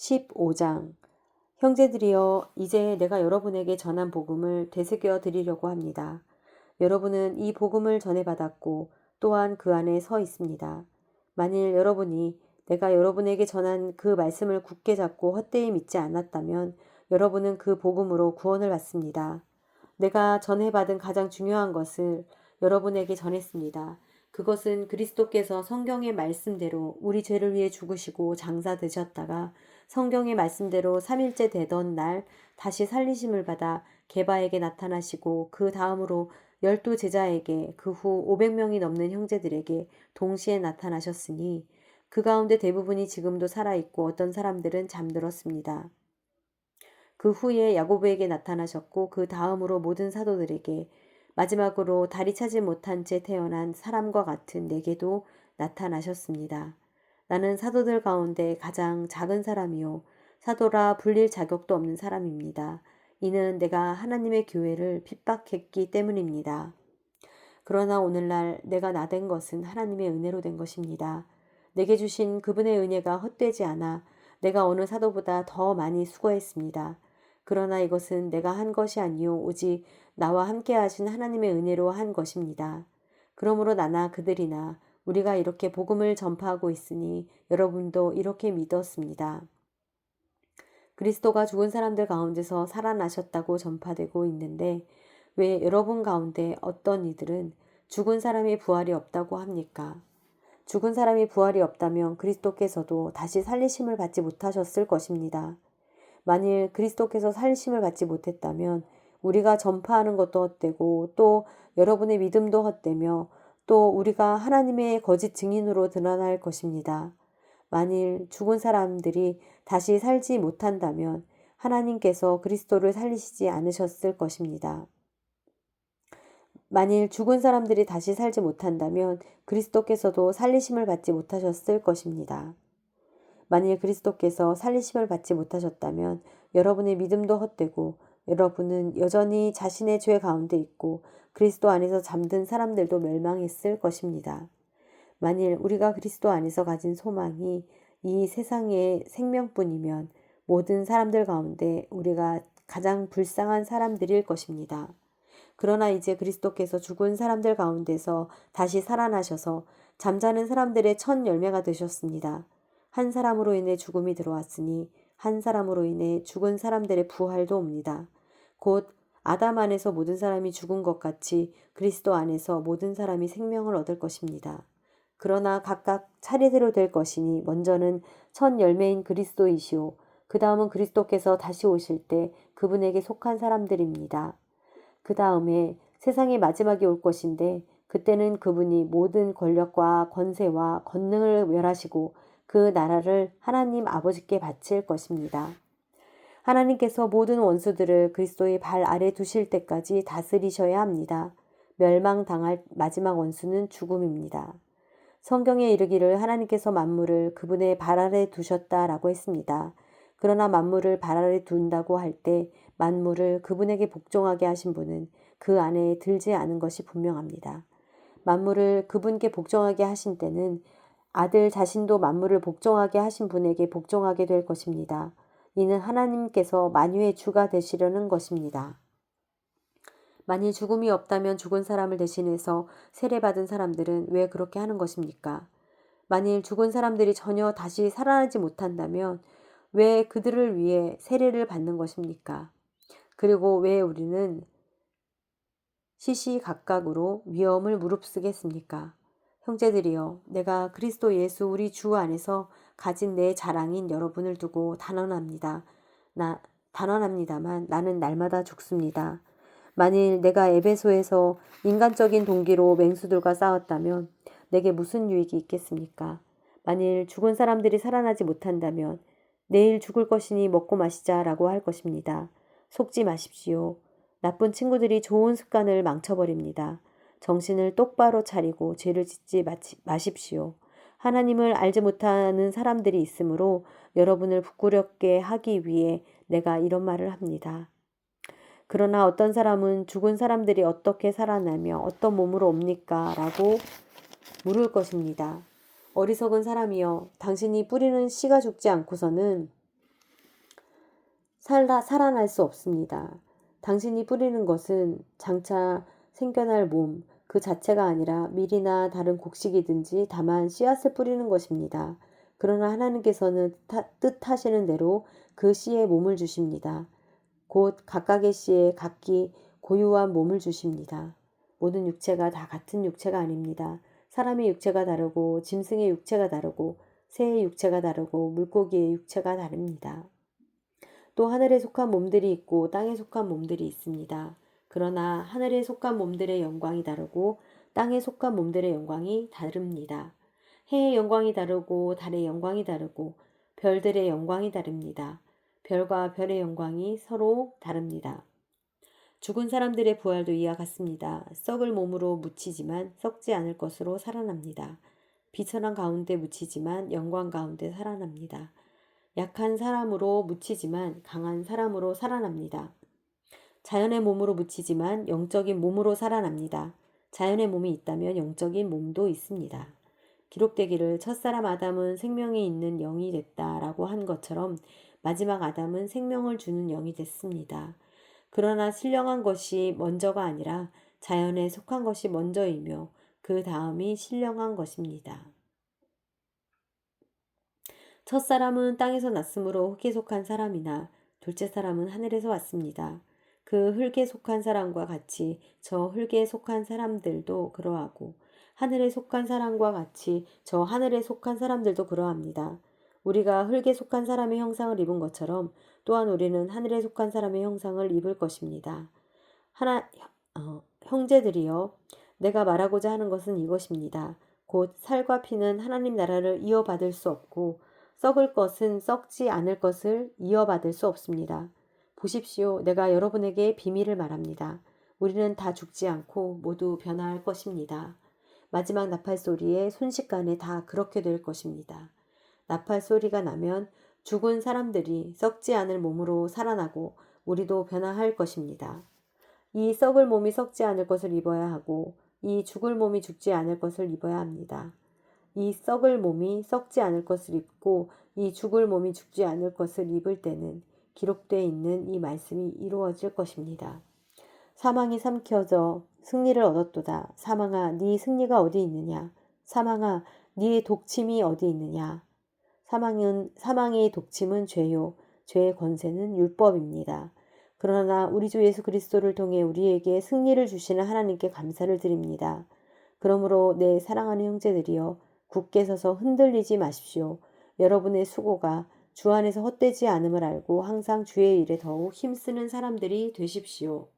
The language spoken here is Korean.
15장. 형제들이여, 이제 내가 여러분에게 전한 복음을 되새겨 드리려고 합니다. 여러분은 이 복음을 전해받았고 또한 그 안에 서 있습니다. 만일 여러분이 내가 여러분에게 전한 그 말씀을 굳게 잡고 헛되이 믿지 않았다면 여러분은 그 복음으로 구원을 받습니다. 내가 전해받은 가장 중요한 것을 여러분에게 전했습니다. 그것은 그리스도께서 성경의 말씀대로 우리 죄를 위해 죽으시고 장사되셨다가 성경의 말씀대로 3일째 되던 날 다시 살리심을 받아 게바에게 나타나시고 그 다음으로 12제자에게 그 후 500명이 넘는 형제들에게 동시에 나타나셨으니 그 가운데 대부분이 지금도 살아있고 어떤 사람들은 잠들었습니다. 그 후에 야고보에게 나타나셨고 그 다음으로 모든 사도들에게 마지막으로 다리 차지 못한 채 태어난 사람과 같은 내게도 나타나셨습니다. 나는 사도들 가운데 가장 작은 사람이요 사도라 불릴 자격도 없는 사람입니다. 이는 내가 하나님의 교회를 핍박했기 때문입니다. 그러나 오늘날 내가 나된 것은 하나님의 은혜로 된 것입니다. 내게 주신 그분의 은혜가 헛되지 않아 내가 어느 사도보다 더 많이 수고했습니다. 그러나 이것은 내가 한 것이 아니요 오직 나와 함께 하신 하나님의 은혜로 한 것입니다. 그러므로 나나 그들이나 우리가 이렇게 복음을 전파하고 있으니 여러분도 이렇게 믿었습니다. 그리스도가 죽은 사람들 가운데서 살아나셨다고 전파되고 있는데 왜 여러분 가운데 어떤 이들은 죽은 사람의 부활이 없다고 합니까? 죽은 사람이 부활이 없다면 그리스도께서도 다시 살리심을 받지 못하셨을 것입니다. 만일 그리스도께서 살리심을 받지 못했다면 우리가 전파하는 것도 헛되고 또 여러분의 믿음도 헛되며 또 우리가 하나님의 거짓 증인으로 드러날 것입니다. 만일 죽은 사람들이 다시 살지 못한다면 하나님께서 그리스도를 살리시지 않으셨을 것입니다. 만일 죽은 사람들이 다시 살지 못한다면 그리스도께서도 살리심을 받지 못하셨을 것입니다. 만일 그리스도께서 살리심을 받지 못하셨다면 여러분의 믿음도 헛되고 여러분은 여전히 자신의 죄 가운데 있고 그리스도 안에서 잠든 사람들도 멸망했을 것입니다. 만일 우리가 그리스도 안에서 가진 소망이 이 세상의 생명뿐이면 모든 사람들 가운데 우리가 가장 불쌍한 사람들일 것입니다. 그러나 이제 그리스도께서 죽은 사람들 가운데서 다시 살아나셔서 잠자는 사람들의 첫 열매가 되셨습니다. 한 사람으로 인해 죽음이 들어왔으니 한 사람으로 인해 죽은 사람들의 부활도 옵니다. 곧 아담 안에서 모든 사람이 죽은 것 같이 그리스도 안에서 모든 사람이 생명을 얻을 것입니다. 그러나 각각 차례대로 될 것이니 먼저는 첫 열매인 그리스도이시오. 그 다음은 그리스도께서 다시 오실 때 그분에게 속한 사람들입니다. 그 다음에 세상의 마지막이 올 것인데 그때는 그분이 모든 권력과 권세와 권능을 멸하시고 그 나라를 하나님 아버지께 바칠 것입니다. 하나님께서 모든 원수들을 그리스도의 발 아래 두실 때까지 다스리셔야 합니다. 멸망당할 마지막 원수는 죽음입니다. 성경에 이르기를 하나님께서 만물을 그분의 발 아래 두셨다라고 했습니다. 그러나 만물을 발 아래 둔다고 할 때 만물을 그분에게 복종하게 하신 분은 그 안에 들지 않은 것이 분명합니다. 만물을 그분께 복종하게 하신 때는 아들 자신도 만물을 복종하게 하신 분에게 복종하게 될 것입니다. 이는 하나님께서 만유의 주가 되시려는 것입니다. 만일 죽음이 없다면 죽은 사람을 대신해서 세례받은 사람들은 왜 그렇게 하는 것입니까? 만일 죽은 사람들이 전혀 다시 살아나지 못한다면 왜 그들을 위해 세례를 받는 것입니까? 그리고 왜 우리는 시시각각으로 위험을 무릅쓰겠습니까? 형제들이여, 내가 그리스도 예수 우리 주 안에서 가진 내 자랑인 여러분을 두고 단언합니다만 나는 날마다 죽습니다. 만일 내가 에베소에서 인간적인 동기로 맹수들과 싸웠다면 내게 무슨 유익이 있겠습니까? 만일 죽은 사람들이 살아나지 못한다면 내일 죽을 것이니 먹고 마시자라고 할 것입니다. 속지 마십시오. 나쁜 친구들이 좋은 습관을 망쳐버립니다. 정신을 똑바로 차리고 죄를 짓지 마십시오. 하나님을 알지 못하는 사람들이 있으므로 여러분을 부끄럽게 하기 위해 내가 이런 말을 합니다. 그러나 어떤 사람은 죽은 사람들이 어떻게 살아나며 어떤 몸으로 옵니까? 라고 물을 것입니다. 어리석은 사람이여, 당신이 뿌리는 씨가 죽지 않고서는 살아날 수 없습니다. 당신이 뿌리는 것은 장차 생겨날 몸, 그 자체가 아니라 밀이나 다른 곡식이든지 다만 씨앗을 뿌리는 것입니다. 그러나 하나님께서는 뜻하시는 대로 그 씨에 몸을 주십니다. 곧 각각의 씨에 각기 고유한 몸을 주십니다. 모든 육체가 다 같은 육체가 아닙니다. 사람의 육체가 다르고 짐승의 육체가 다르고 새의 육체가 다르고 물고기의 육체가 다릅니다. 또 하늘에 속한 몸들이 있고 땅에 속한 몸들이 있습니다. 그러나 하늘에 속한 몸들의 영광이 다르고 땅에 속한 몸들의 영광이 다릅니다. 해의 영광이 다르고 달의 영광이 다르고 별들의 영광이 다릅니다. 별과 별의 영광이 서로 다릅니다. 죽은 사람들의 부활도 이와 같습니다. 썩을 몸으로 묻히지만 썩지 않을 것으로 살아납니다. 비천한 가운데 묻히지만 영광 가운데 살아납니다. 약한 사람으로 묻히지만 강한 사람으로 살아납니다. 자연의 몸으로 묻히지만 영적인 몸으로 살아납니다. 자연의 몸이 있다면 영적인 몸도 있습니다. 기록되기를 첫사람 아담은 생명이 있는 영이 됐다라고 한 것처럼 마지막 아담은 생명을 주는 영이 됐습니다. 그러나 신령한 것이 먼저가 아니라 자연에 속한 것이 먼저이며 그 다음이 신령한 것입니다. 첫사람은 땅에서 났으므로 흙에 속한 사람이나 둘째 사람은 하늘에서 왔습니다. 그 흙에 속한 사람과 같이 저 흙에 속한 사람들도 그러하고 하늘에 속한 사람과 같이 저 하늘에 속한 사람들도 그러합니다. 우리가 흙에 속한 사람의 형상을 입은 것처럼 또한 우리는 하늘에 속한 사람의 형상을 입을 것입니다. 형제들이여, 내가 말하고자 하는 것은 이것입니다. 곧 살과 피는 하나님 나라를 이어받을 수 없고 썩을 것은 썩지 않을 것을 이어받을 수 없습니다. 보십시오. 내가 여러분에게 비밀을 말합니다. 우리는 다 죽지 않고 모두 변화할 것입니다. 마지막 나팔 소리에 순식간에 다 그렇게 될 것입니다. 나팔 소리가 나면 죽은 사람들이 썩지 않을 몸으로 살아나고 우리도 변화할 것입니다. 이 썩을 몸이 썩지 않을 것을 입어야 하고 이 죽을 몸이 죽지 않을 것을 입어야 합니다. 이 썩을 몸이 썩지 않을 것을 입고 이 죽을 몸이 죽지 않을 것을 입을 때는 기록되어 있는 이 말씀이 이루어질 것입니다. 사망이 삼켜져 승리를 얻었도다. 사망아, 네 승리가 어디 있느냐? 사망아, 네의 독침이 어디 있느냐? 사망의 독침은 죄요. 죄의 권세는 율법입니다. 그러나 우리 주 예수 그리스도를 통해 우리에게 승리를 주시는 하나님께 감사를 드립니다. 그러므로 내 사랑하는 형제들이여, 굳게 서서 흔들리지 마십시오. 여러분의 수고가 주 안에서 헛되지 않음을 알고 항상 주의 일에 더욱 힘쓰는 사람들이 되십시오.